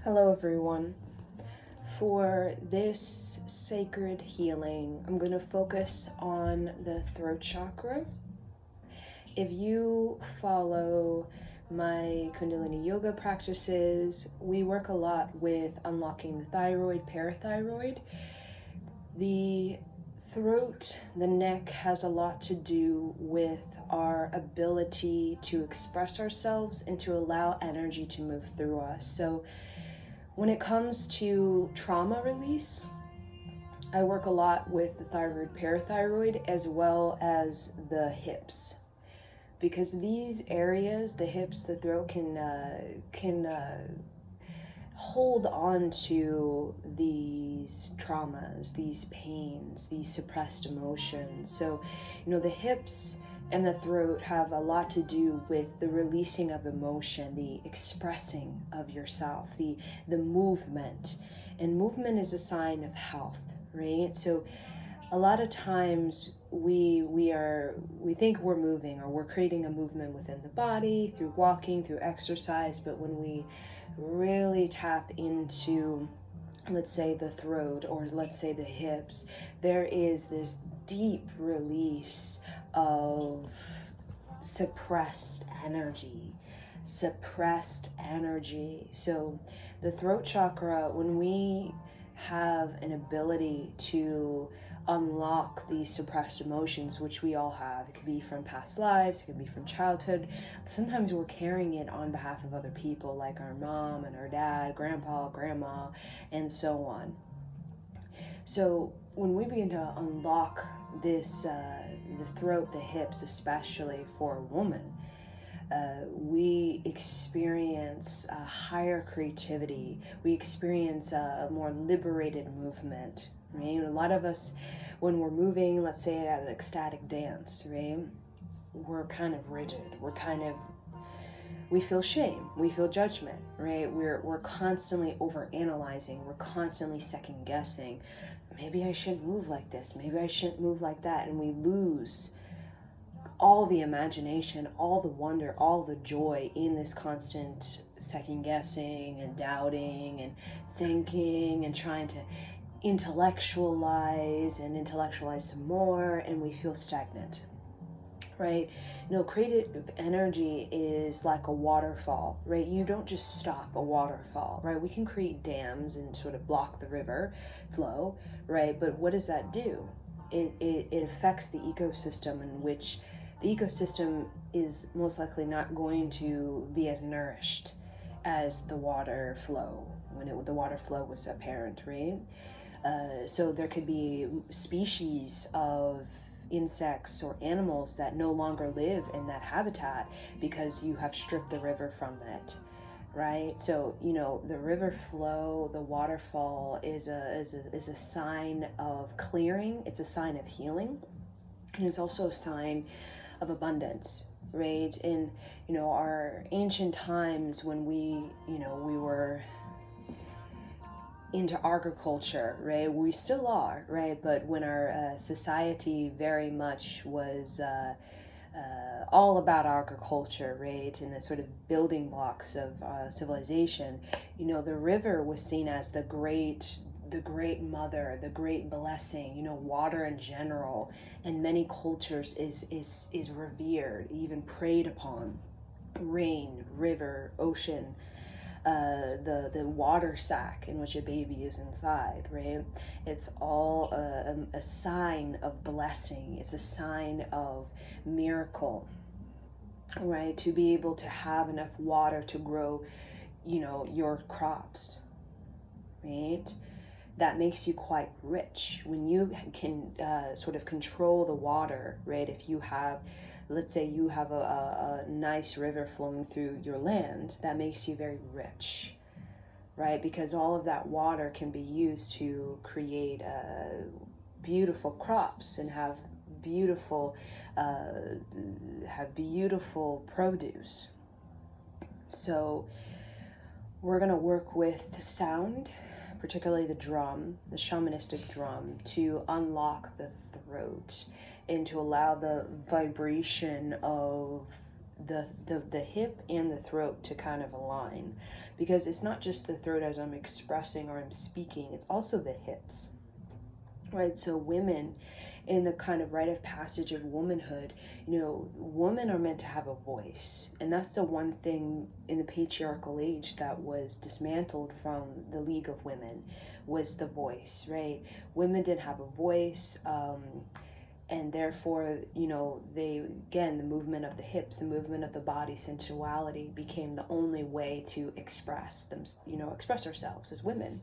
Hello, everyone. For this sacred healing, I'm going to focus on the throat chakra. If you follow my Kundalini yoga practices, we work a lot with unlocking the thyroid, parathyroid. The throat, the neck has a lot to do with our ability to express ourselves and to allow energy to move through us. So when it comes to trauma release, I work a lot with the thyroid, parathyroid, as well as the hips, because these areas, the hips, the throat, can hold on to these traumas, these pains, these suppressed emotions. So, the hips and the throat have a lot to do with the releasing of emotion, the expressing of yourself, the movement. And movement is a sign of health, right? So a lot of times we think we're moving, or we're creating a movement within the body through walking, through exercise, but when we really tap into, let's say, the throat, or let's say the hips, there is this deep release of suppressed energy. So the throat chakra, when we have an ability to unlock these suppressed emotions, which we all have, it could be from past lives, it could be from childhood. Sometimes we're carrying it on behalf of other people, like our mom and our dad, grandpa, grandma, and so on. So when we begin to unlock this, the throat, the hips, especially for a woman, we experience a higher creativity. We experience a more liberated movement, right? A lot of us, when we're moving, let's say at an ecstatic dance, right, we're kind of rigid. We feel shame, we feel judgment, right? We're constantly over analyzing, we're constantly second guessing. Maybe I shouldn't move like this, maybe I shouldn't move like that, and we lose all the imagination, all the wonder, all the joy in this constant second guessing and doubting and thinking and trying to intellectualize some more, and we feel stagnant, right? Creative energy is like a waterfall, right? You don't just stop a waterfall, right? We can create dams and sort of block the river flow, right? But what does that do? It affects the ecosystem, in which the ecosystem is most likely not going to be as nourished as the water flow, when the water flow was apparent, right? So there could be species of insects or animals that no longer live in that habitat because you have stripped the river from it, right? So the river flow, the waterfall is a sign of clearing. It's a sign of healing, and it's also a sign of abundance, right? In our ancient times, when we were into agriculture, right? We still are, right? But when our society very much was all about agriculture, right, and the sort of building blocks of civilization, the river was seen as the great mother, the great blessing. Water in general, in many cultures, is revered, even preyed upon. Rain, river, ocean, the water sack in which a baby is inside, right? It's all a sign of blessing. It's a sign of miracle, right? To be able to have enough water to grow, your crops, right? That makes you quite rich when you can sort of control the water, right? If you have, let's say you have a nice river flowing through your land, that makes you very rich, right? Because all of that water can be used to create beautiful crops and have beautiful produce. So we're going to work with the sound, particularly the drum, the shamanistic drum, to unlock the throat and to allow the vibration of the hip and the throat to kind of align, because it's not just the throat as I'm expressing or I'm speaking, it's also the hips, right? So women, in the kind of rite of passage of womanhood, women are meant to have a voice. And that's the one thing in the patriarchal age that was dismantled from the League of Women, was the voice, right? Women didn't have a voice, and therefore, the movement of the hips, the movement of the body, sensuality became the only way to express them, express ourselves as women.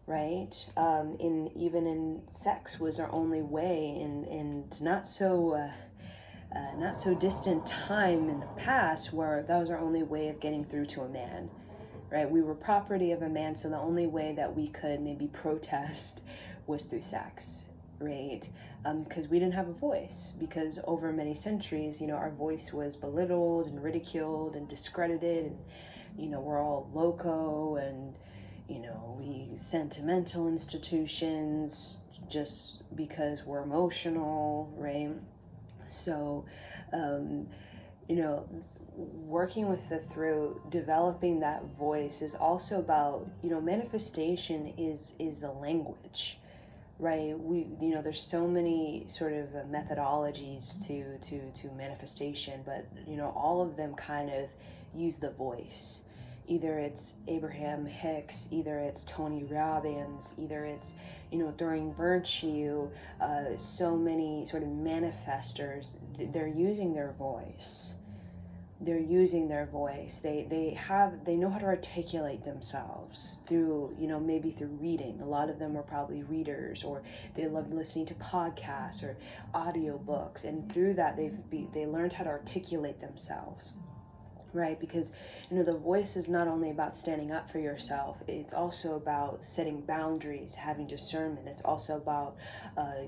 Right? Even in sex was our only way, in not so distant time in the past, where that was our only way of getting through to a man, right? We were property of a man, so the only way that we could maybe protest was through sex, right? Because we didn't have a voice, because over many centuries, our voice was belittled and ridiculed and discredited, and we're all loco, and we sentimental institutions just because we're emotional, right? So, working with the throat, developing that voice is also about, manifestation is a language, right? There's so many sort of methodologies to manifestation, but all of them kind of use the voice. Either it's Abraham Hicks, either it's Tony Robbins, either it's, during Virtue, so many sort of manifestors, they're using their voice. They're using their voice. They know how to articulate themselves through, maybe through reading. A lot of them are probably readers, or they love listening to podcasts or audiobooks, and through that they learned how to articulate themselves. Right? Because, the voice is not only about standing up for yourself, it's also about setting boundaries, having discernment. It's also about,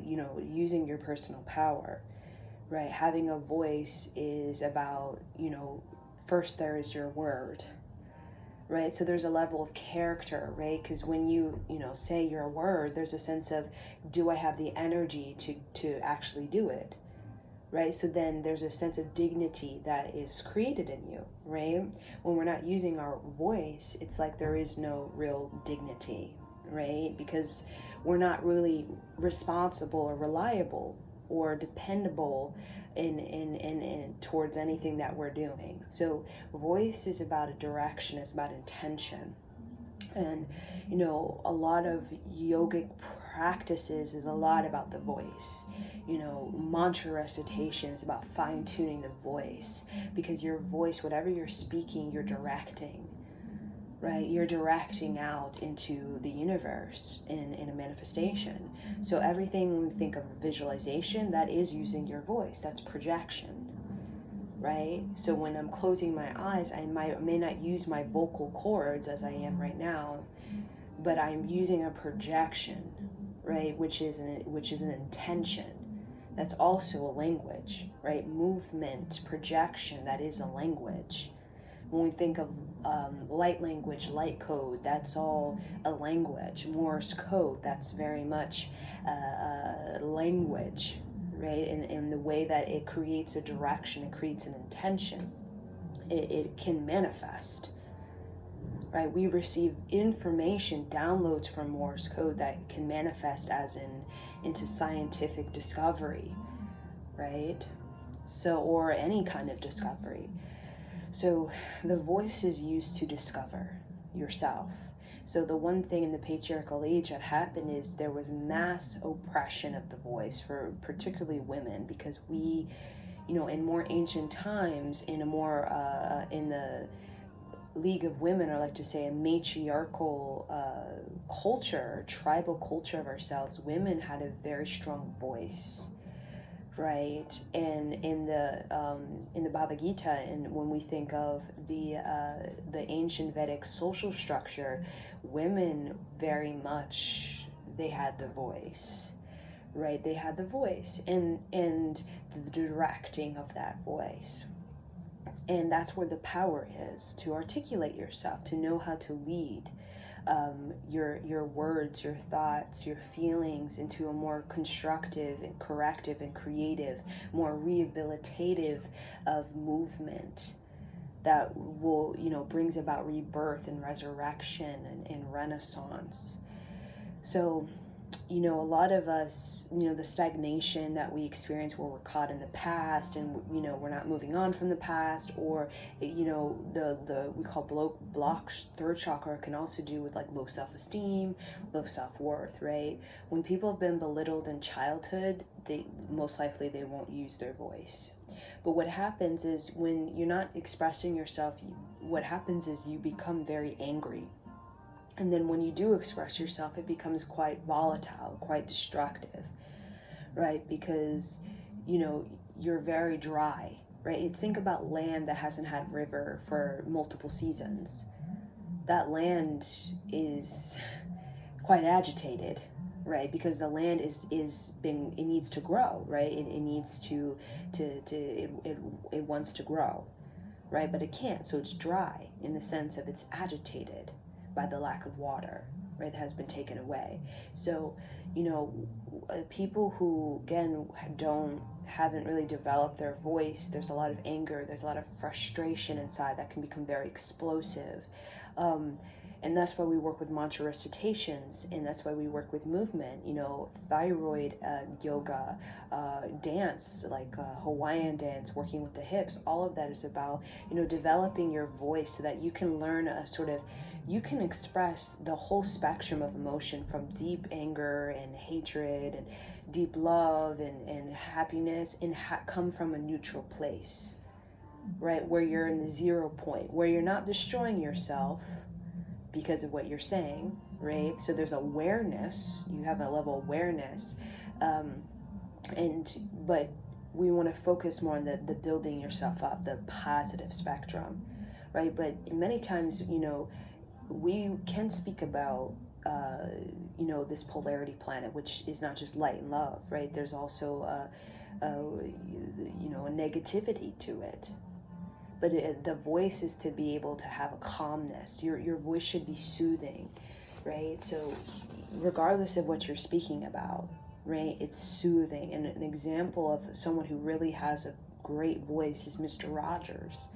using your personal power, right? Having a voice is about, first there is your word, right? So there's a level of character, right? Because when you, say your word, there's a sense of, do I have the energy to actually do it? Right? So then there's a sense of dignity that is created in you, right? When we're not using our voice, it's like there is no real dignity, right? Because we're not really responsible or reliable or dependable in towards anything that we're doing. So voice is about a direction, it's about intention. And a lot of yogic practices is a lot about the voice. Mantra recitation is about fine-tuning the voice, because your voice, whatever you're speaking, you're directing, right? You're directing out into the universe in a manifestation. So everything, when we think of visualization, that is using your voice. That's projection, right? So when I'm closing my eyes, I may not use my vocal cords as I am right now, but I'm using a projection, right? Which is an intention. That's also a language, right? Movement, projection, that is a language. When we think of light language, light code, that's all a language. Morse code, that's very much language, right? In the way that it creates a direction, it creates an intention. It can manifest, right? We receive information, downloads from Morse code that can manifest as into scientific discovery, right? So, or any kind of discovery. So the voice is used to discover yourself. So the one thing in the patriarchal age that happened is there was mass oppression of the voice for particularly women, because we, in more ancient times, in the League of Women, or like to say a matriarchal culture, tribal culture of ourselves, women had a very strong voice, right? And in the Bhagavad Gita, and when we think of the ancient Vedic social structure, women very much, they had the voice, right? They had the voice and the directing of that voice. And that's where the power is, to articulate yourself, to know how to lead, your words, your thoughts, your feelings into a more constructive and corrective and creative, more rehabilitative of movement that will, brings about rebirth and resurrection and renaissance. So, a lot of us, the stagnation that we experience where we're caught in the past and, we're not moving on from the past, or, the we call blocks, third chakra can also do with like low self-esteem, low self-worth, right? When people have been belittled in childhood, they most likely they won't use their voice. But what happens is when you're not expressing yourself, what happens is you become very angry. And then when you do express yourself, it becomes quite volatile, quite destructive, right? Because, you're very dry, right? Think about land that hasn't had river for multiple seasons. That land is quite agitated, right? Because the land it needs to grow, right? It needs it wants to grow, right? But it can't, so it's dry in the sense of it's agitated by the lack of water, right, that has been taken away. So, people who, again, haven't really developed their voice, there's a lot of anger, there's a lot of frustration inside that can become very explosive. And that's why we work with mantra recitations, and that's why we work with movement, thyroid yoga, dance, like Hawaiian dance, working with the hips. All of that is about, developing your voice so that you can learn you can express the whole spectrum of emotion, from deep anger and hatred and deep love and happiness, and come from a neutral place, right? Where you're in the 0 point, where you're not destroying yourself because of what you're saying, right? So there's awareness, you have a level of awareness, but we want to focus more on the building yourself up, the positive spectrum, right? But many times, we can speak about, this polarity planet, which is not just light and love, right? There's also, a negativity to it. But the voice is to be able to have a calmness. Your voice should be soothing, right? So regardless of what you're speaking about, right, it's soothing. And an example of someone who really has a great voice is Mr. Rogers,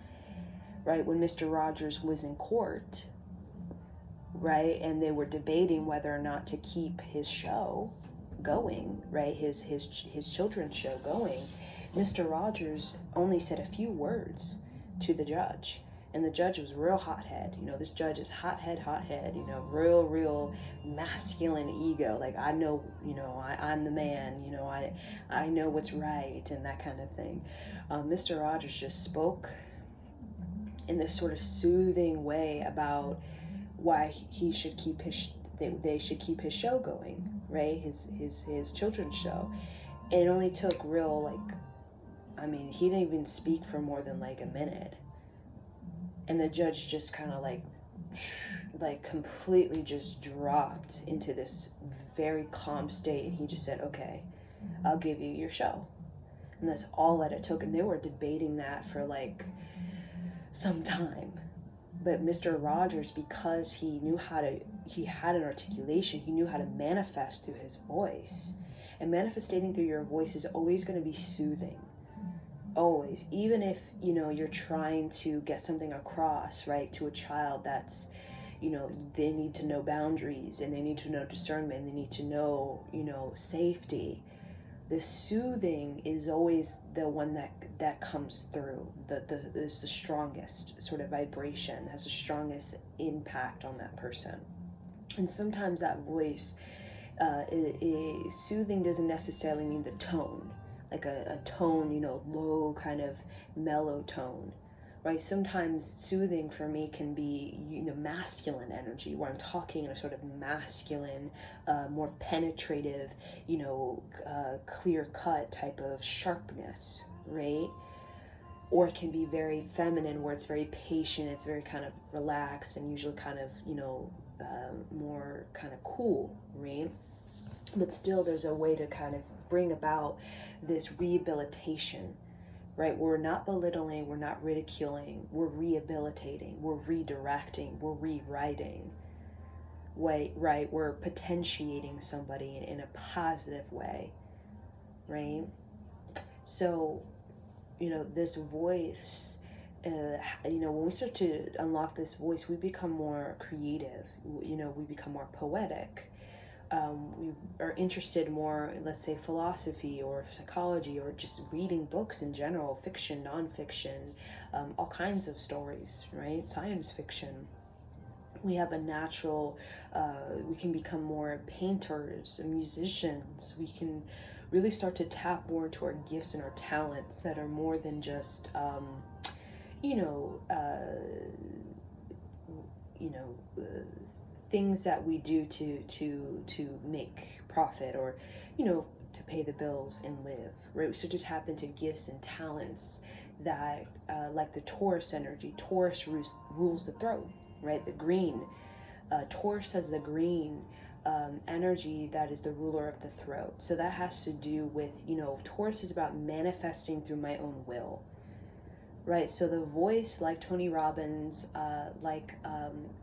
right? When Mr. Rogers was in court, right, and they were debating whether or not to keep his show going, right, his children's show going, Mr. Rogers only said a few words to the judge, and the judge was real hothead. This judge is hothead, real masculine ego, like, I know, I'm the man, I know what's right, and that kind of thing. Mr. Rogers just spoke in this sort of soothing way about why he should keep they should keep his show going, right, his children's show. And it only took he didn't even speak for more than like a minute, and the judge just kind of like completely just dropped into this very calm state, and he just said, okay, I'll give you your show. And that's all that it took. And they were debating that for like some time. But Mr. Rogers, because he had an articulation, he knew how to manifest through his voice. And manifesting through your voice is always going to be soothing. Always. Even if, you're trying to get something across, right, to a child that's, they need to know boundaries, and they need to know discernment, they need to know, safety. The soothing is always the one that comes through. Is the strongest sort of vibration, has the strongest impact on that person. And sometimes that voice, soothing doesn't necessarily mean the tone, like a tone, low kind of mellow tone, right? Sometimes soothing for me can be, masculine energy, where I'm talking in a sort of masculine, more penetrative, clear-cut type of sharpness, right? Or it can be very feminine, where it's very patient, it's very kind of relaxed, and usually kind of, more kind of cool, right? But still, there's a way to kind of bring about this rehabilitation, right? We're not belittling, we're not ridiculing, we're rehabilitating, we're redirecting, we're rewriting, way, right? We're potentiating somebody in a positive way, right? So, this voice, when we start to unlock this voice, we become more creative, we become more poetic. We are interested more, let's say, philosophy or psychology, or just reading books in general, fiction, nonfiction, all kinds of stories, right? Science fiction. We have a natural, we can become more painters and musicians. We can really start to tap more into our gifts and our talents that are more than just, you know, uh, you know, things that we do to make profit, or, to pay the bills and live, right? We start to tap into gifts and talents that, like the Taurus energy. Taurus rules the throne, right? The green. Taurus has the green energy that is the ruler of the throat. So that has to do with, Taurus is about manifesting through my own will, right? So the voice, like Tony Robbins, like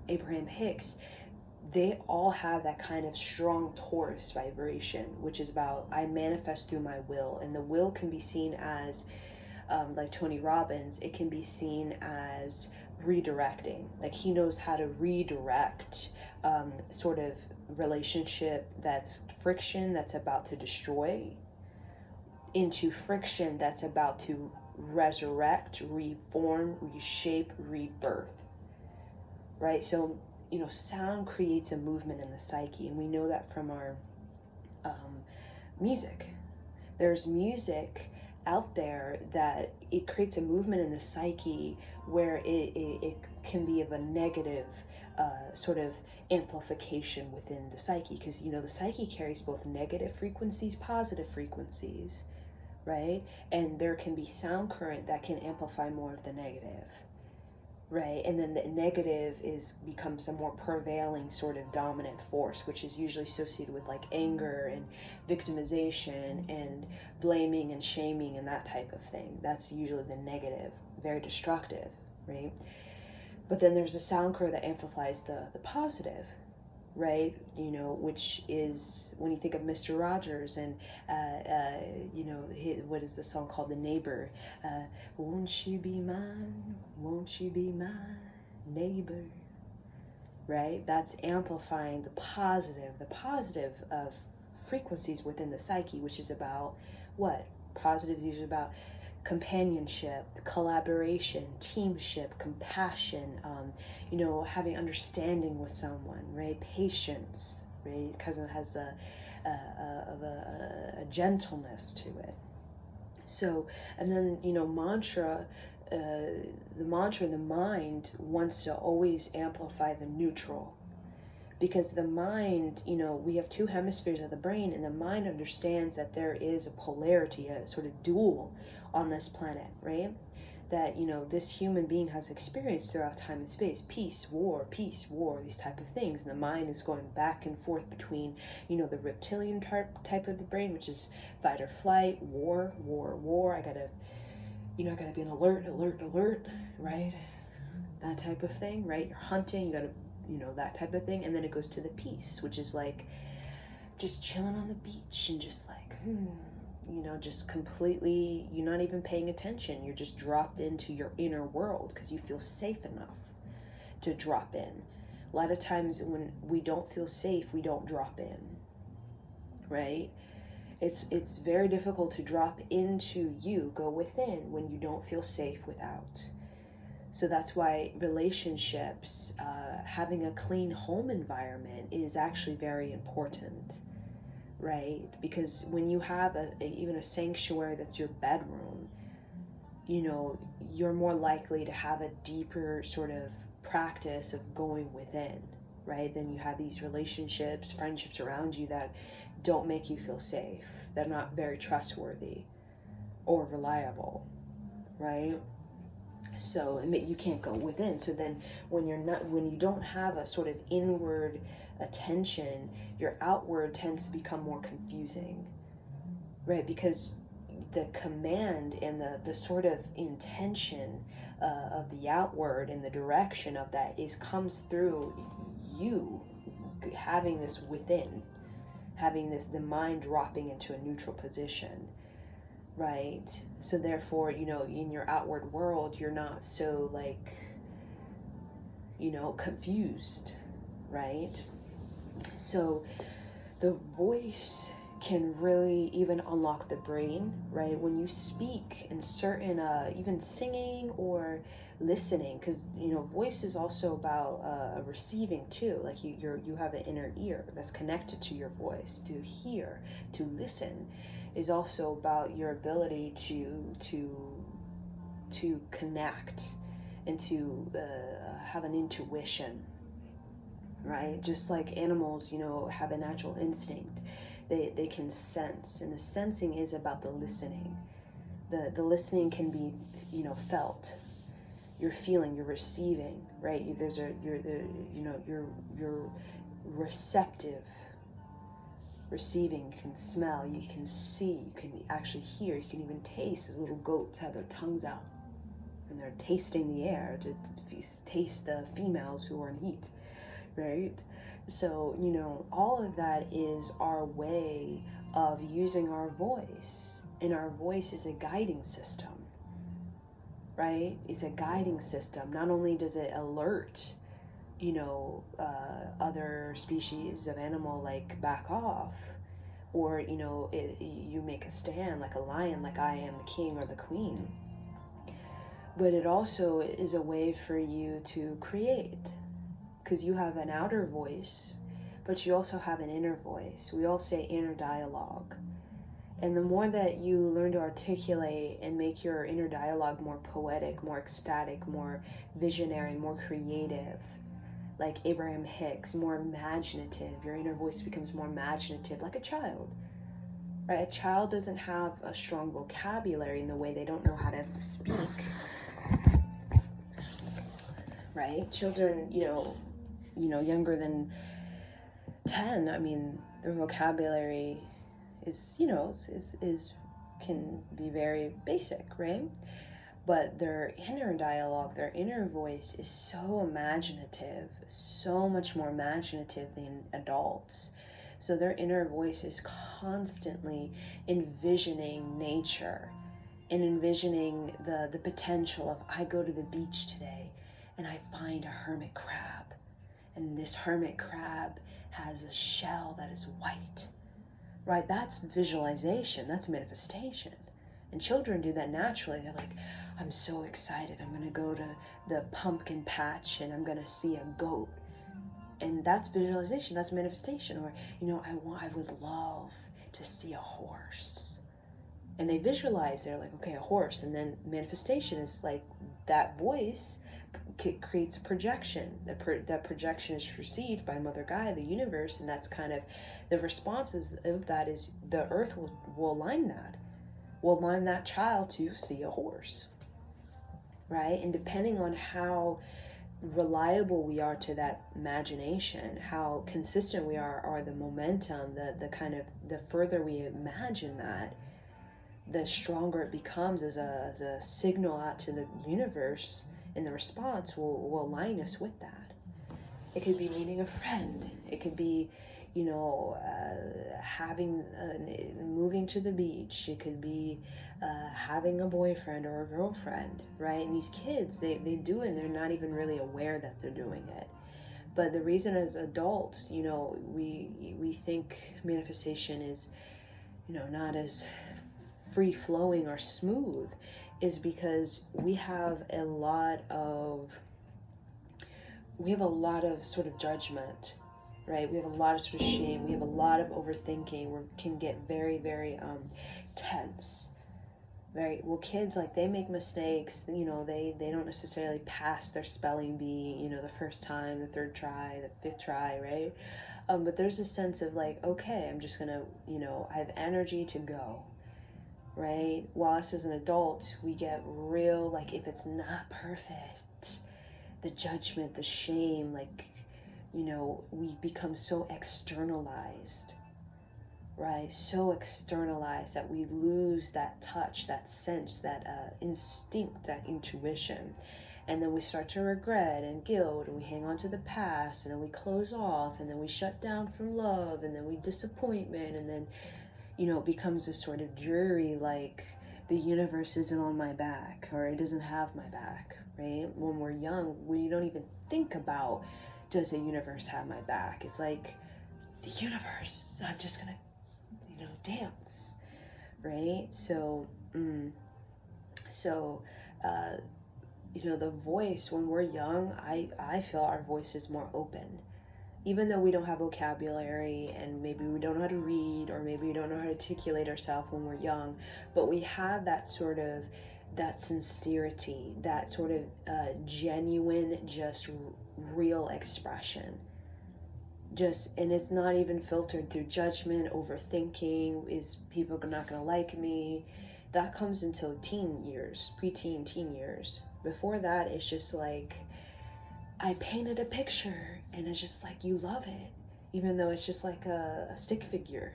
Abraham Hicks, they all have that kind of strong Taurus vibration, which is about, I manifest through my will. And the will can be seen as, like Tony Robbins, it can be seen as redirecting. Like, he knows how to redirect sort of relationship that's friction, that's about to destroy, into friction that's about to resurrect, reform, reshape, rebirth, right? So, sound creates a movement in the psyche, and we know that from our music. There's music out there that it creates a movement in the psyche where it can be of a negative sort of amplification within the psyche, because the psyche carries both negative frequencies, positive frequencies, right? And there can be sound current that can amplify more of the negative, right? And then the negative becomes a more prevailing sort of dominant force, which is usually associated with like anger and victimization and blaming and shaming and that type of thing. That's usually the negative, very destructive, right? But then there's a sound curve that amplifies the positive, right? Which is when you think of Mr. Rogers and, what is the song called? The Neighbor. Won't you be mine? Won't you be my neighbor? Right? That's amplifying the positive of frequencies within the psyche, which is about what? Positive is usually about companionship, collaboration, teamship, compassion, having understanding with someone, right? Patience, right? Because it has a gentleness to it. So, and then, mantra, the mind wants to always amplify the neutral. Because the mind, we have two hemispheres of the brain, and the mind understands that there is a polarity, a sort of dual on this planet, right? That, this human being has experienced throughout time and space. Peace, war, these type of things. And the mind is going back and forth between, the reptilian type of the brain, which is fight or flight, war. I gotta be an alert, right? That type of thing, right? You're hunting, you gotta, that type of thing. And then it goes to the peace, which is like just chilling on the beach and just like, just completely, you're not even paying attention. You're just dropped into your inner world because you feel safe enough to drop in. A lot of times when we don't feel safe, we don't drop in, right? It's very difficult to drop into you, go within, when you don't feel safe without. So that's why relationships, having a clean home environment is actually very important, right? Because when you have even a sanctuary that's your bedroom, you're more likely to have a deeper sort of practice of going within, right? Then you have these relationships, friendships around you that don't make you feel safe. They're not very trustworthy or reliable, right? So you can't go within. So then when you don't have a sort of inward attention, your outward tends to become more confusing, right? Because the command and the sort of intention of the outward and the direction of that comes through you, having this within, having this, the mind dropping into a neutral position, right? So therefore, you know, in your outward world, you're not so like, you know, confused, right? So the voice can really even unlock the brain, right? When you speak in certain, even singing or listening, because, you know, voice is also about receiving too. Like you have an inner ear that's connected to your voice. To hear, to listen, is also about your ability to connect and to have an intuition, right? Just like animals, you know, have a natural instinct. They can sense, and the sensing is about the listening. The listening can be, you know, felt. You're feeling, you're receiving, right? You're receptive. Receiving, you can smell, you can see, you can actually hear, you can even taste, as little goats have their tongues out and they're tasting the air to taste the females who are in heat, right? So, you know, all of that is our way of using our voice. And our voice is a guiding system, right? It's a guiding system. Not only does it alert, you know, other species of animal, like back off, or, you know, you make a stand like a lion, like I am the king or the queen. But it also is a way for you to create, because you have an outer voice, but you also have an inner voice. We all say inner dialogue. And the more that you learn to articulate and make your inner dialogue more poetic, more ecstatic, more visionary, more creative, like Abraham Hicks, more imaginative, your inner voice becomes more imaginative, like a child. Right? A child doesn't have a strong vocabulary in the way they don't know how to speak. Right? Children, you know, younger than 10, I mean, their vocabulary is, you know, is can be very basic, right? But their inner dialogue, their inner voice is so imaginative, so much more imaginative than adults. So their inner voice is constantly envisioning nature and envisioning the potential of, I go to the beach today and I find a hermit crab. And this hermit crab has a shell that is white, right? That's visualization, that's manifestation. And children do that naturally. They're like, I'm so excited. I'm gonna go to the pumpkin patch and I'm gonna see a goat. And that's visualization, that's manifestation. Or, you know, I would love to see a horse. And they visualize, they're like, okay, a horse. And then manifestation is like that voice creates a projection. That projection is received by Mother Gaia, the universe, and that's kind of the responses of that is the earth will align that. Will align that child to see a horse, right? And depending on how reliable we are to that imagination, how consistent we are, or the momentum, the kind of, the further we imagine that, the stronger it becomes as a signal out to the universe, and the response will align us with that. It could be meeting a friend. It could be, you know, moving to the beach. It could be having a boyfriend or a girlfriend, right? And these kids, they do it and they're not even really aware that they're doing it. But the reason as adults, you know, we think manifestation is, you know, not as free-flowing or smooth, is because we have a lot of sort of judgment, right? We have a lot of sort of shame. We have a lot of overthinking. We can get very, very tense. Very well, kids, like, they make mistakes. You know, they don't necessarily pass their spelling bee, you know, the first time, the third try, the fifth try, right? But there's a sense of like, okay, I'm just gonna, you know, I have energy to go, right? While us as an adult, we get real, like, if it's not perfect, the judgment, the shame, like, you know, we become so externalized, right? So externalized that we lose that touch, that sense, that instinct, that intuition, And then we start to regret and guilt, and we hang on to the past, and then we close off, and then we shut down from love, and then we disappointment, and then, it becomes this sort of dreary, like, the universe isn't on my back, or it doesn't have my back, right? When we're young, we don't even think about, does the universe have my back? It's like, the universe, I'm just gonna, dance, right? So, the voice, when we're young, I feel our voice is more open. Even though we don't have vocabulary, and maybe we don't know how to read, or maybe we don't know how to articulate ourselves when we're young, but we have that sort of, that sincerity, that sort of genuine, just real expression. And it's not even filtered through judgment, overthinking, is people not gonna like me? That comes until teen years, preteen, teen years. Before that, it's just like, I painted a picture, and it's just like, you love it, even though it's just like a stick figure,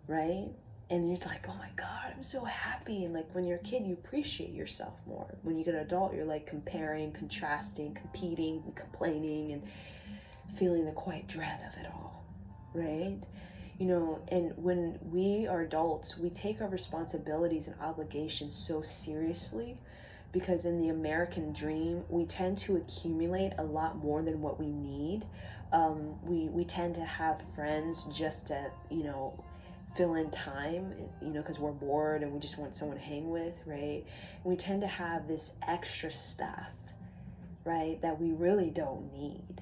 right? And you're like, oh my God, I'm so happy. And like, when you're a kid, you appreciate yourself more. When you get an adult, you're like comparing, contrasting, competing, and complaining, and feeling the quiet dread of it all, right? And when we are adults, we take our responsibilities and obligations so seriously, because in the American dream, we tend to accumulate a lot more than what we need. We tend to have friends just to, fill in time, because we're bored and we just want someone to hang with, right? We tend to have this extra stuff, right, that we really don't need.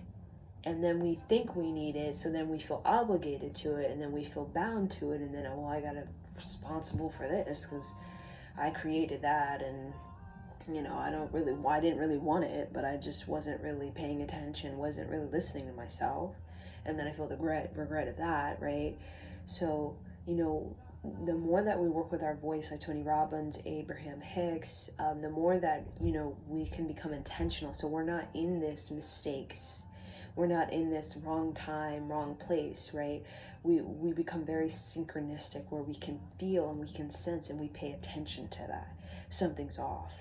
And then we think we need it, so then we feel obligated to it, and then we feel bound to it, and then, I gotta responsible for this because I created that, and I didn't really want it, but I just wasn't really paying attention, wasn't really listening to myself, and then I feel the regret of that, right? So, the more that we work with our voice, like Tony Robbins, Abraham Hicks, the more that, we can become intentional, so we're not in this mistakes. We're not in this wrong time, wrong place, right? We become very synchronistic, where we can feel and we can sense and we pay attention to that. Something's off,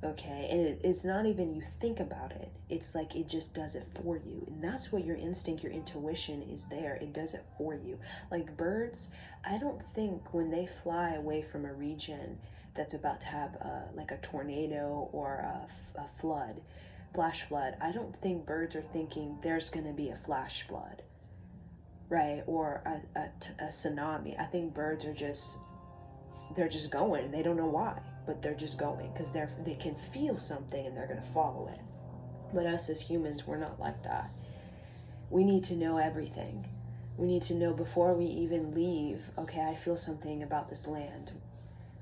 okay? And it's not even you think about it. It's like it just does it for you. And that's what your instinct, your intuition is there. It does it for you. Like birds, I don't think when they fly away from a region that's about to have like a tornado or a flood, flash flood, I don't think birds are thinking there's going to be a flash flood, right? Or a tsunami. I think birds are they're just going. They don't know why, but they're just going because they can feel something and they're going to follow it. But us as humans, we're not like that. We need to know everything. We need to know before we even leave, okay, I feel something about this land.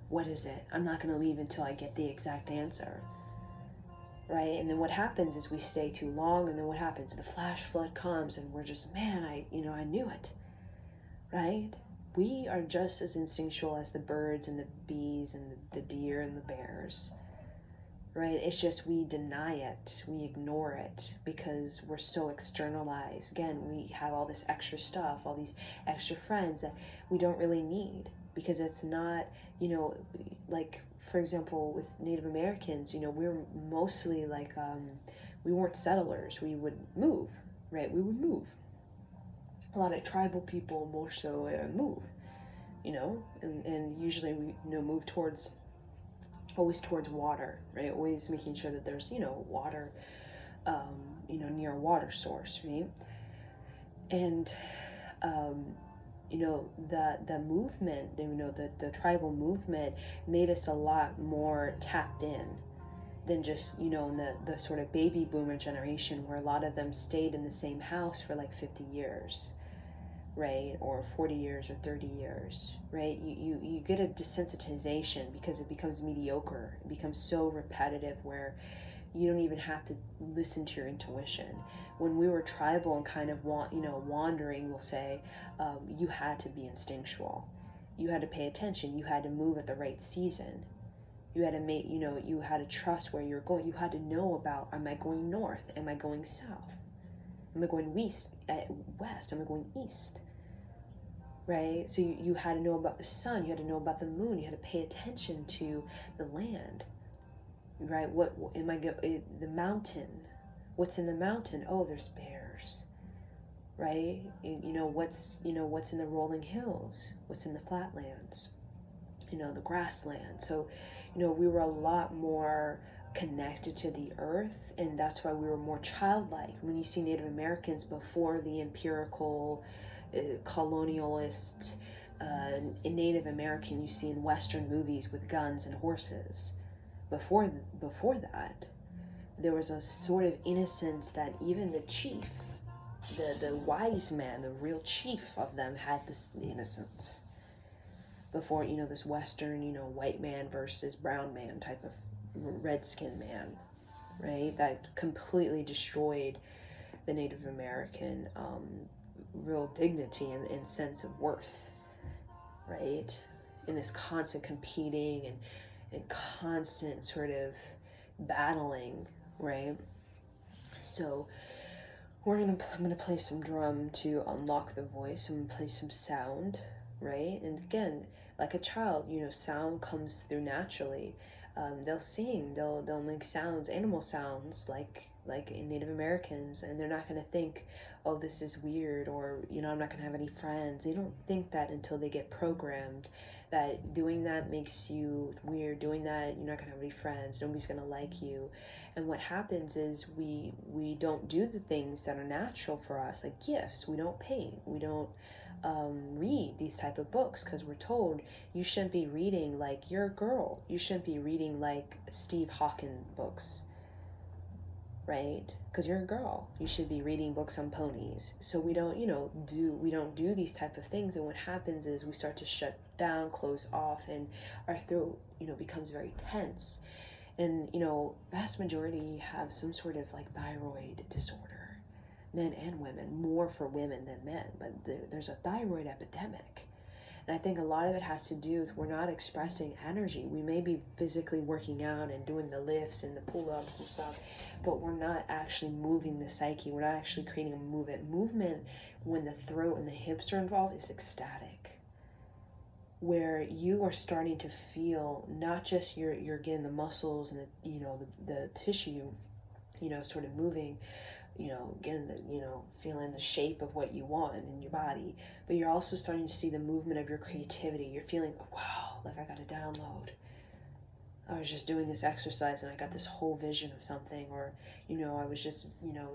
What is it? I'm not going to leave until I get the exact answer. Right? And then what happens is we stay too long, and then what happens? The flash flood comes, and we're just, man, I knew it, right? We are just as instinctual as the birds and the bees and the deer and the bears, right? It's just we deny it, we ignore it, because we're so externalized. Again, we have all this extra stuff, all these extra friends that we don't really need, because it's not, like, for example, with Native Americans, we're mostly like, we weren't settlers. We would move, right? We would move. A lot of tribal people more so move, and usually we, move always towards water, right? Always making sure that there's, water, near a water source, right? And, the movement, the tribal movement made us a lot more tapped in than just, in the sort of baby boomer generation, where a lot of them stayed in the same house for like 50 years, right? Or 40 years or 30 years, right? You get a desensitization because it becomes mediocre. It becomes so repetitive where you don't even have to listen to your intuition. When we were tribal and kind of wandering, we'll say, you had to be instinctual. You had to pay attention. You had to move at the right season. You had to you had to trust where you're going. You had to know about, am I going north? Am I going south? Am I going west? Am I going east? Right? So you had to know about the sun. You had to know about the moon. You had to pay attention to the land. right? What am I the mountain? What's in the mountain? Oh, there's bears, right? What's in the rolling hills? What's in the flatlands? The grassland. So, we were a lot more connected to the earth, and that's why we were more childlike. When you see Native Americans before the empirical, colonialist, Native American you see in Western movies with guns and horses. Before that, there was a sort of innocence that even the chief, the wise man, the real chief of them, had this innocence. Before, this Western, white man versus brown man type of redskin man, right? That completely destroyed the Native American real dignity and sense of worth, right? In this constant competing and constant sort of battling, right? So I'm gonna play some drum to unlock the voice. I'm gonna play some sound, right? And again, like a child, sound comes through naturally. They'll sing, they'll make sounds, animal sounds, like in Native Americans, and they're not gonna think, oh, this is weird, or I'm not gonna have any friends. They don't think that until they get programmed that doing that makes you weird, doing that you're not gonna have any friends, nobody's gonna like you. And what happens is we don't do the things that are natural for us, like gifts. We don't paint, we don't read these type of books, because we're told you shouldn't be reading like you're a girl, you shouldn't be reading like Steve Hawking books, right? Because you're a girl, you should be reading books on ponies. So we don't do these type of things, and what happens is we start to shut down, close off, and our throat becomes very tense. And vast majority have some sort of like thyroid disorder, men and women, more for women than men, but there's a thyroid epidemic. And I think a lot of it has to do with we're not expressing energy. We may be physically working out and doing the lifts and the pull-ups and stuff, but we're not actually moving the psyche. We're not actually creating a movement. Movement, when the throat and the hips are involved, is ecstatic, where you are starting to feel not just you're getting the muscles and the tissue, sort of moving, getting feeling the shape of what you want in your body, but you're also starting to see the movement of your creativity. You're feeling, wow, like I got to download. I was just doing this exercise and I got this whole vision of something, or I was just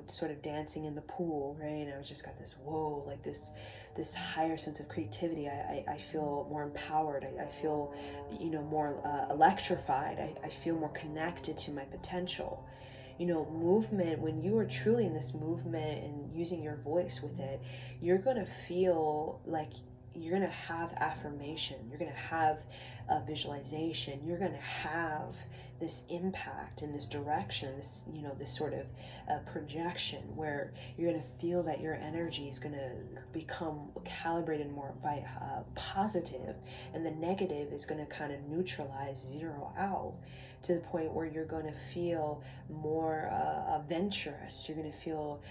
sort of dancing in the pool, right? And I was just got this whoa, like this higher sense of creativity. I feel more empowered. I feel more electrified. I feel more connected to my potential. Movement, when you are truly in this movement and using your voice with it, you're going to feel like you're going to have affirmation, you're going to have visualization, you're going to have this impact in this direction, this sort of projection, where you're going to feel that your energy is going to become calibrated more by positive, and the negative is going to kind of neutralize, zero out, to the point where you're going to feel more adventurous. You're going to feel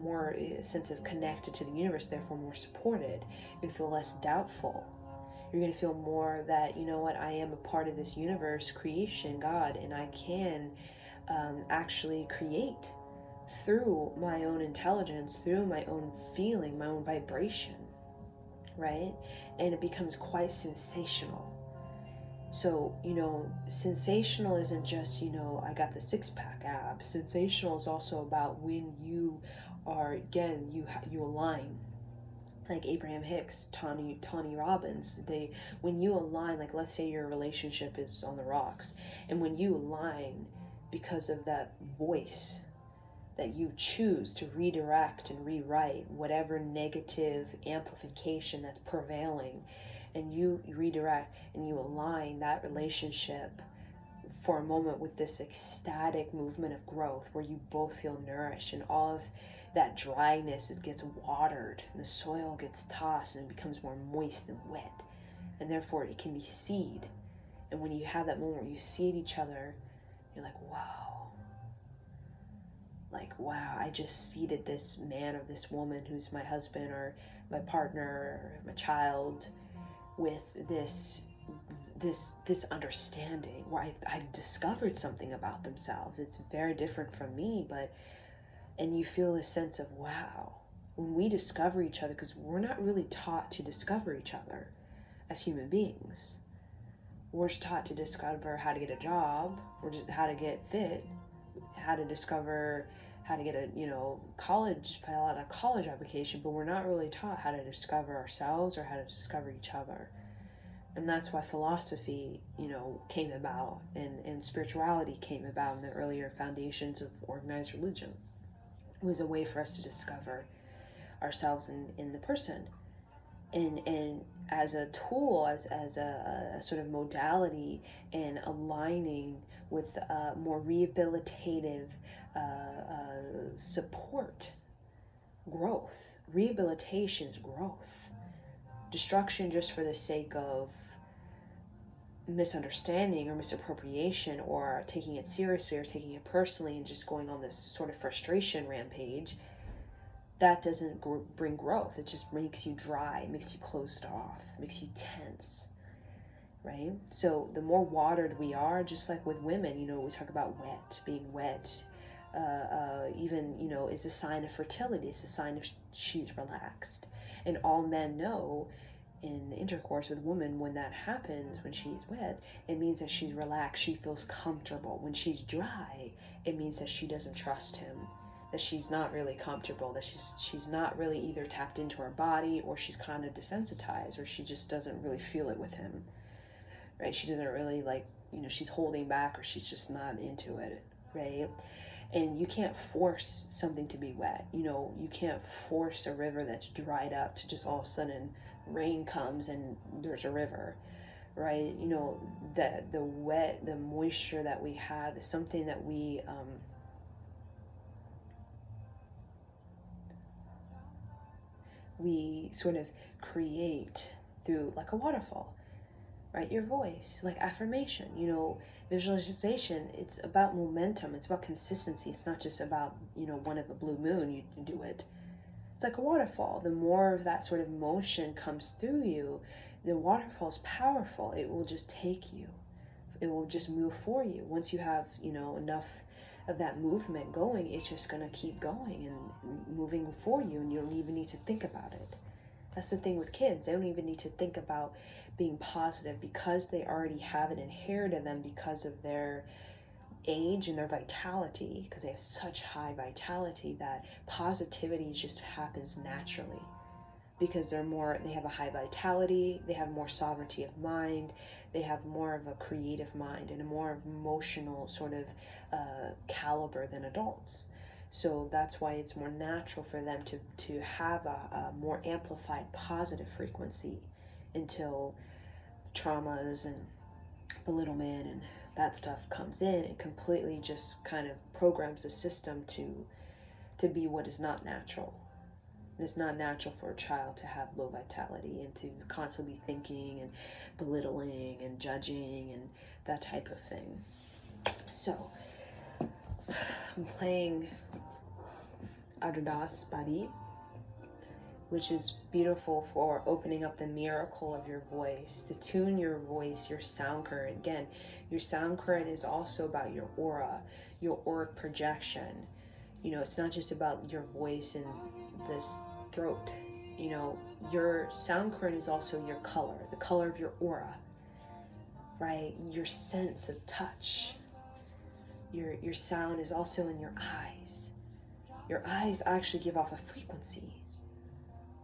more sense of connected to the universe, therefore more supported. You're going to feel less doubtful. You're going to feel more that, I am a part of this universe, creation, God, and I can actually create through my own intelligence, through my own feeling, my own vibration, right? And it becomes quite sensational. So, sensational isn't just, I got the six-pack abs. Sensational is also about when you are, again, you align. Like Abraham Hicks, Tony Robbins, when you align, like let's say your relationship is on the rocks, and when you align because of that voice that you choose to redirect and rewrite whatever negative amplification that's prevailing, and you redirect and you align that relationship for a moment with this ecstatic movement of growth, where you both feel nourished, and all of that dryness gets watered, and the soil gets tossed and it becomes more moist and wet, and therefore it can be seed. And when you have that moment where you seed each other, you're like, wow, I just seeded this man or this woman who's my husband or my partner or my child with this this understanding where I've discovered something about themselves. It's very different from me, and you feel this sense of, wow, when we discover each other, because we're not really taught to discover each other as human beings. We're taught to discover how to get a job, or how to get fit, how to discover how to get a, fill out a college application, but we're not really taught how to discover ourselves or how to discover each other. And that's why philosophy, came about, and spirituality came about in the earlier foundations of organized religion. It was a way for us to discover ourselves in the person. And as a tool, as a sort of modality, and aligning with more rehabilitative support, growth. Rehabilitation is growth. Destruction just for the sake of misunderstanding or misappropriation, or taking it seriously or taking it personally and just going on this sort of frustration rampage, that doesn't bring growth. It just makes you dry, makes you closed off, makes you tense, right? So the more watered we are, just like with women, we talk about being wet, even, is a sign of fertility. It's a sign of she's relaxed. And all men know in intercourse with a woman, when that happens, when she's wet, it means that she's relaxed, she feels comfortable. When she's dry, it means that she doesn't trust him, that she's not really comfortable, that she's not really either tapped into her body, or she's kind of desensitized, or she just doesn't really feel it with him, right? She doesn't really she's holding back, or she's just not into it, right? And you can't force something to be wet. You can't force a river that's dried up to just all of a sudden rain comes and there's a river, right? That the moisture that we have is something that we sort of create through, like a waterfall, right? Your voice, like affirmation, visualization. It's about momentum. It's about consistency. It's not just about, one of a blue moon, you do it. It's like a waterfall. The more of that sort of motion comes through you, the waterfall is powerful. It will just take you. It will just move for you. Once you have, enough of that movement going, it's just going to keep going and moving for you, and you don't even need to think about it. That's the thing with kids. They don't even need to think about being positive, because they already have it inherited them because of their age and their vitality, because they have such high vitality that positivity just happens naturally, because they have a high vitality, they have more sovereignty of mind, they have more of a creative mind and a more emotional sort of caliber than adults. So that's why it's more natural for them to have a more amplified positive frequency, until traumas and belittlement and that stuff comes in. It completely just kind of programs the system to be what is not natural. And it's not natural for a child to have low vitality and to constantly be thinking and belittling and judging and that type of thing. So I'm playing Adadas Bari, which is beautiful for opening up the miracle of your voice, to tune your voice, your sound current. Again, your sound current is also about your aura, your auric projection. It's not just about your voice and this throat. Your sound current is also your color, the color of your aura, right? Your sense of touch. Your sound is also in your eyes. Your eyes actually give off a frequency.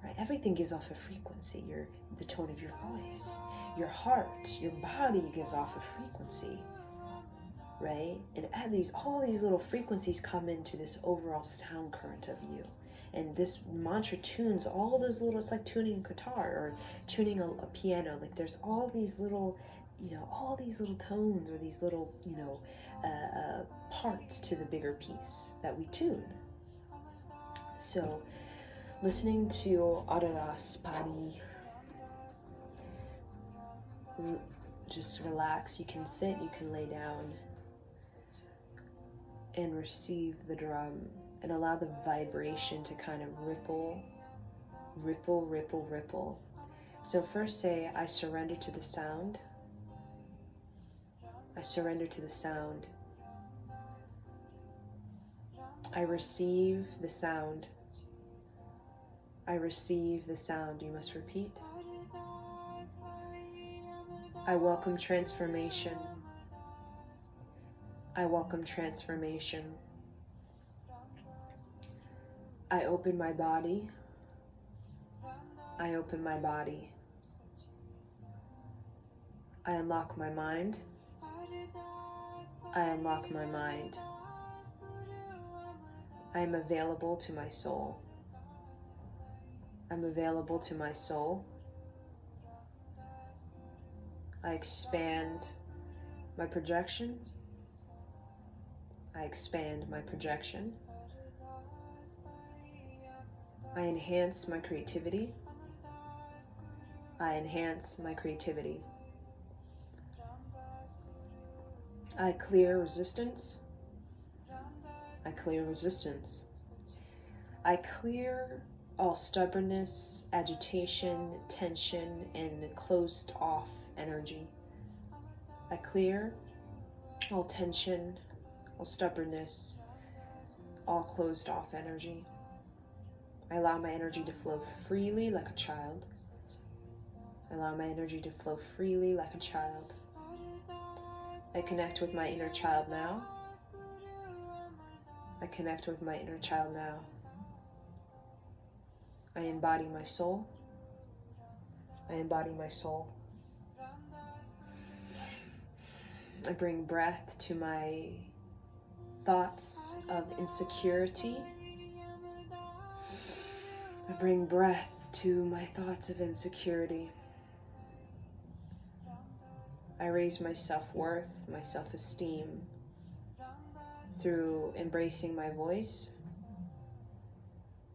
Right? Everything gives off a frequency. The tone of your voice, your heart, your body gives off a frequency, right? And all these little frequencies come into this overall sound current of you. And this mantra tunes all those little, it's like tuning a guitar or tuning a piano. Like there's all these little, all these little tones, or these little, parts to the bigger piece that we tune. So listening to Adadas Bari, just relax. You can sit, you can lay down, and receive the drum, and allow the vibration to kind of ripple, ripple, ripple, ripple. So first say, I surrender to the sound. I surrender to the sound. I receive the sound. I receive the sound. You must repeat. I welcome transformation. I welcome transformation. I open my body. I open my body. I unlock my mind. I unlock my mind. I am available to my soul. I'm available to my soul. I expand my projection. I expand my projection. I enhance my creativity. I enhance my creativity. I clear resistance. I clear resistance. I clear all stubbornness, agitation, tension, and closed off energy. I clear all tension, all stubbornness, all closed off energy. I allow my energy to flow freely like a child. I allow my energy to flow freely like a child. I connect with my inner child now. I connect with my inner child now. I embody my soul. I embody my soul. I bring breath to my thoughts of insecurity. I bring breath to my thoughts of insecurity. I raise my self-worth, my self-esteem through embracing my voice.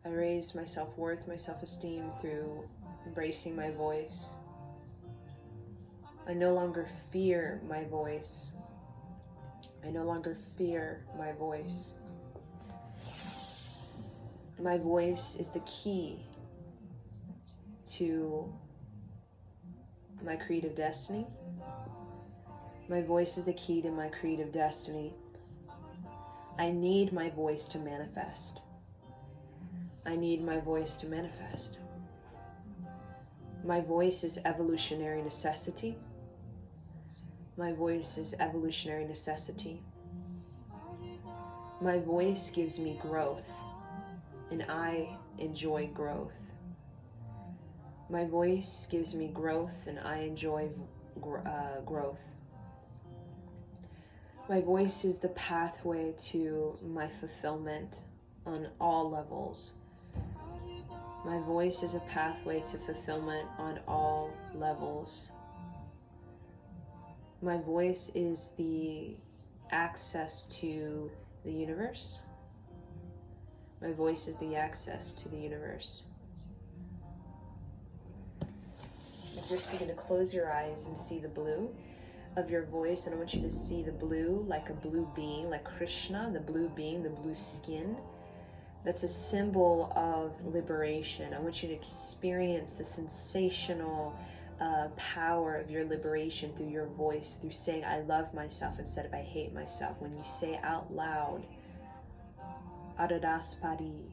I raise my self-worth, my self-esteem through embracing my voice. I no longer fear my voice. I no longer fear my voice. My voice is the key to my creative destiny. My voice is the key to my creative destiny. I need my voice to manifest. I need my voice to manifest. My voice is evolutionary necessity. My voice is evolutionary necessity. My voice gives me growth, and I enjoy growth. My voice gives me growth, and I enjoy growth. My voice is the pathway to my fulfillment on all levels. My voice is a pathway to fulfillment on all levels. My voice is the access to the universe. My voice is the access to the universe. And just begin to close your eyes and see the blue of your voice, and I want you to see the blue like a blue being, like Krishna, the blue being, the blue skin. That's a symbol of liberation. I want you to experience the sensational power of your liberation through your voice, through saying I love myself instead of I hate myself. When you say out loud, Adadaspadi.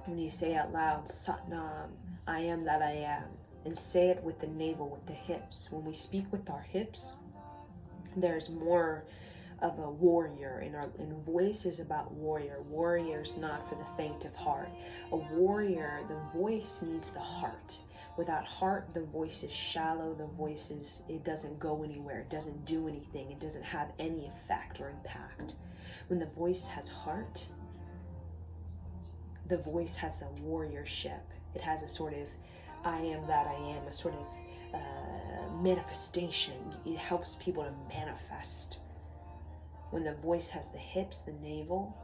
When you say out loud, Satnam, I am that I am. And say it with the navel, with the hips. When we speak with our hips, there's more of a warrior and voice is about warrior. Warrior is not for the faint of heart. A warrior, the voice needs the heart. Without heart, the voice is shallow. The voice it doesn't go anywhere. It doesn't do anything. It doesn't have any effect or impact. When the voice has heart, the voice has a warriorship. It has a sort of I am that I am, a sort of manifestation. It helps people to manifest. When the voice has the hips, the navel,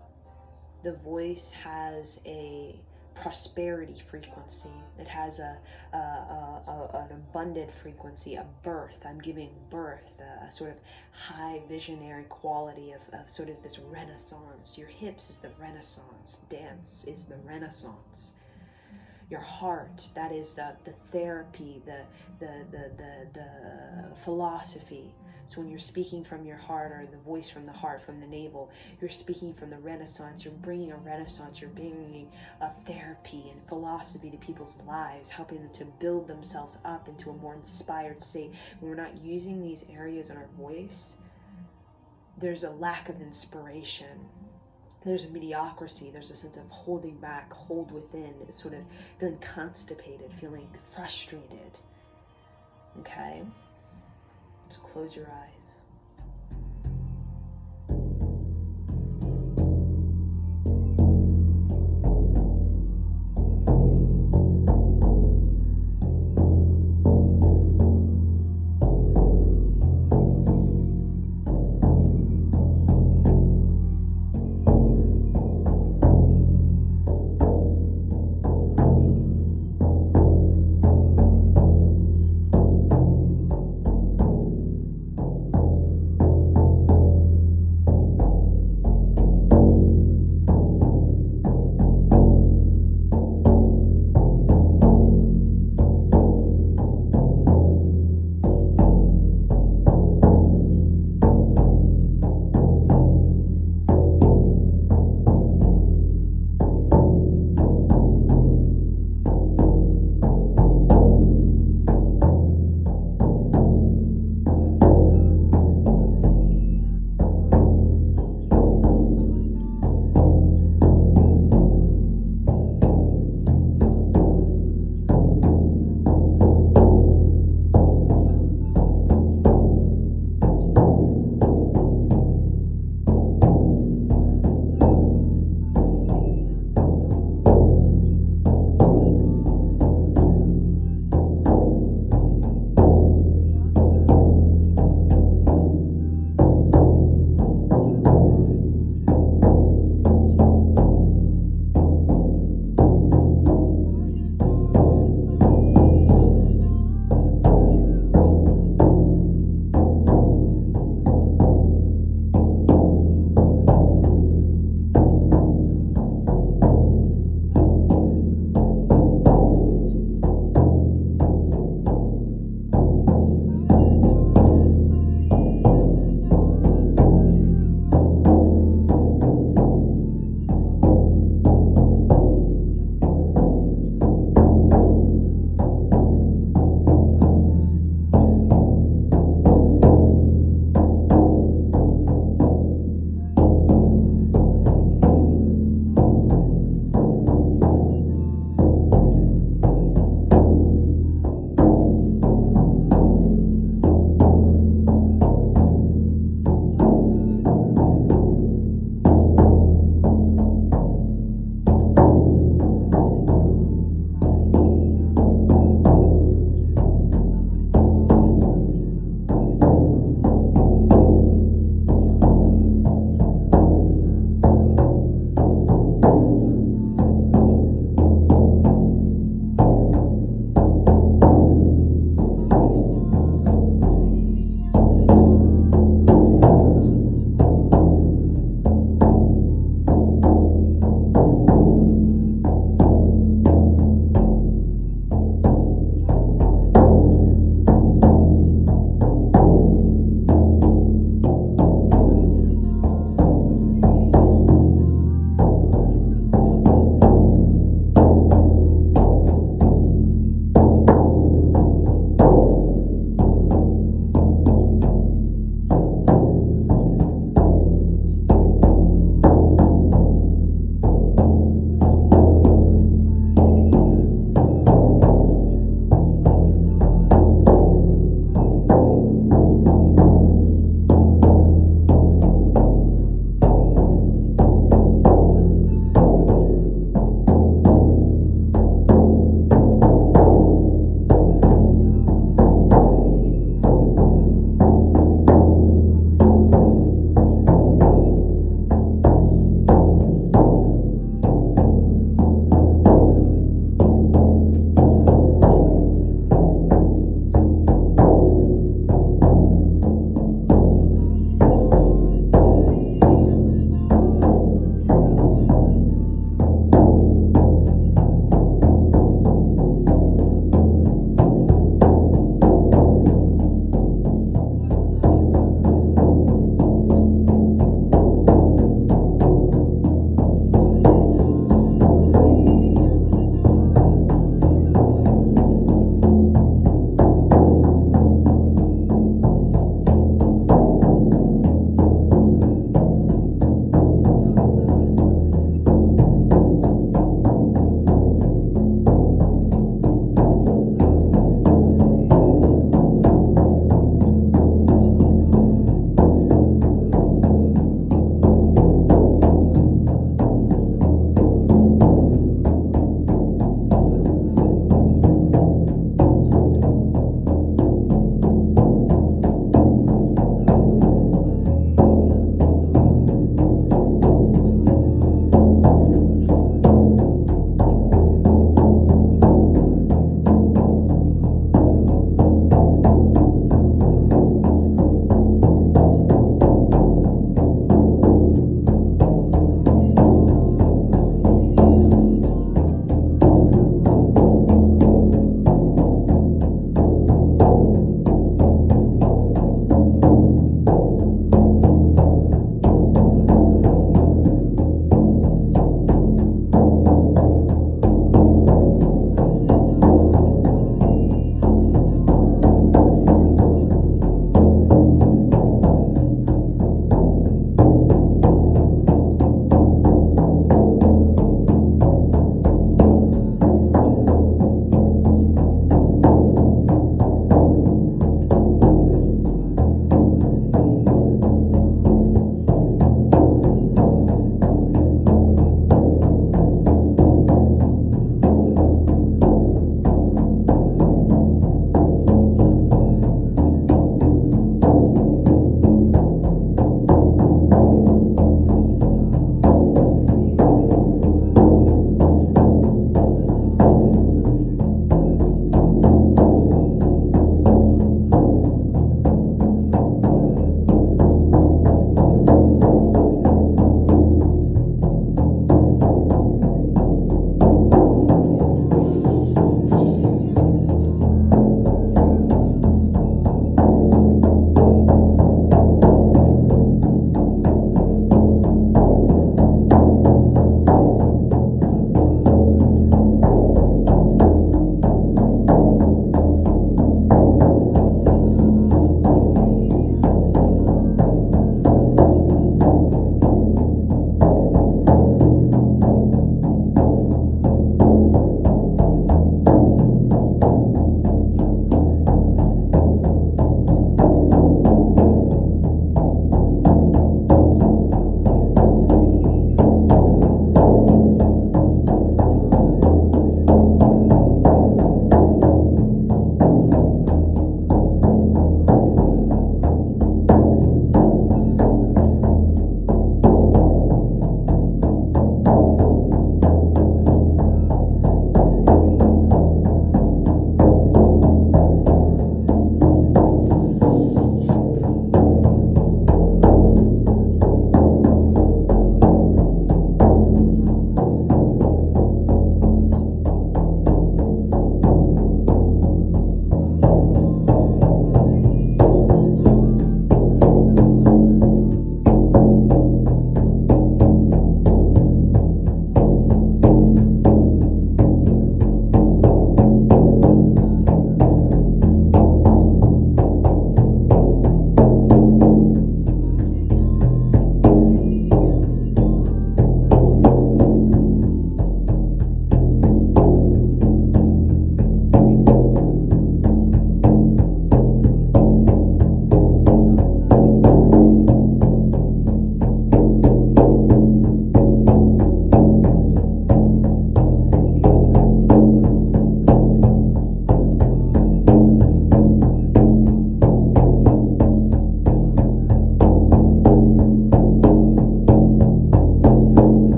the voice has a prosperity frequency. It has an abundant frequency, a birth. I'm giving birth, a sort of high visionary quality of sort of this renaissance. Your hips is the renaissance. Dance is the renaissance. your heart, that is the therapy, the philosophy. So when you're speaking from your heart, or the voice from the heart, from the navel, you're speaking from the Renaissance. You're bringing a Renaissance. You're bringing a therapy and philosophy to people's lives, helping them to build themselves up into a more inspired state. When we're not using these areas in our voice, there's a lack of inspiration. There's a mediocrity. There's a sense of holding back, hold within, sort of feeling constipated, feeling frustrated. Okay? So close your eyes.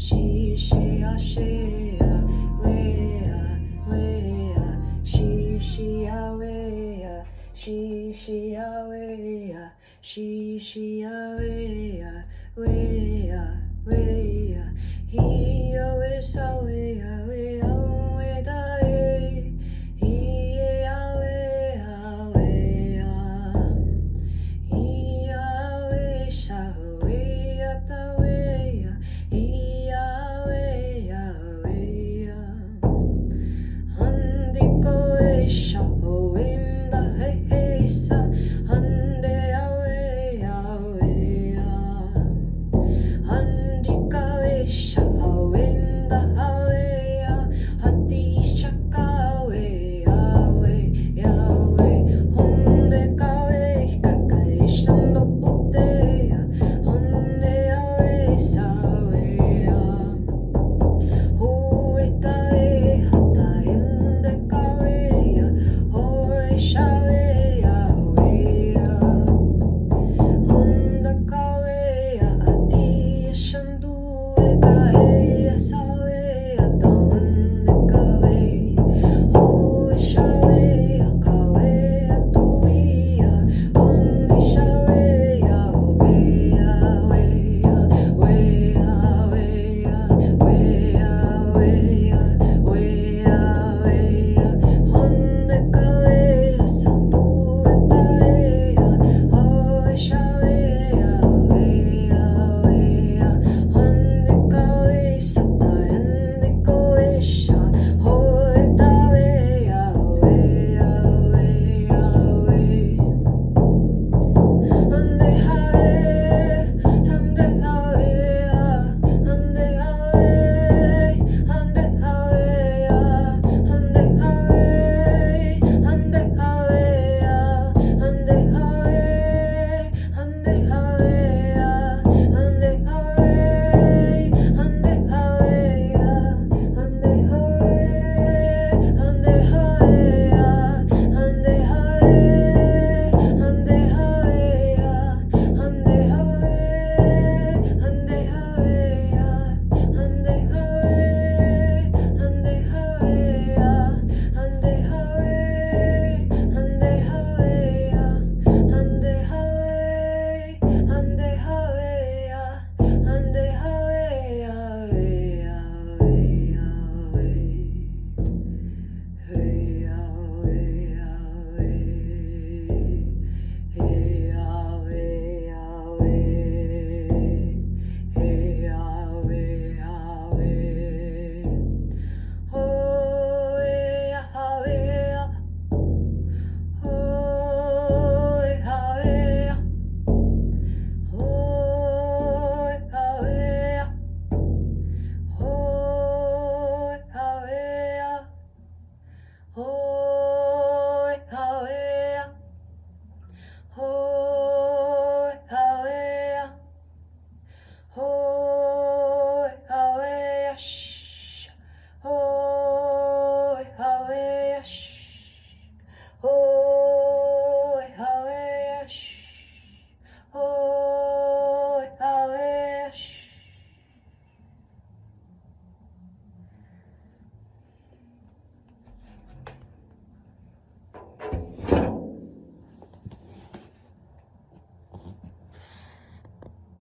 she shea shea wea wea she shea wea she shea wea she shea wea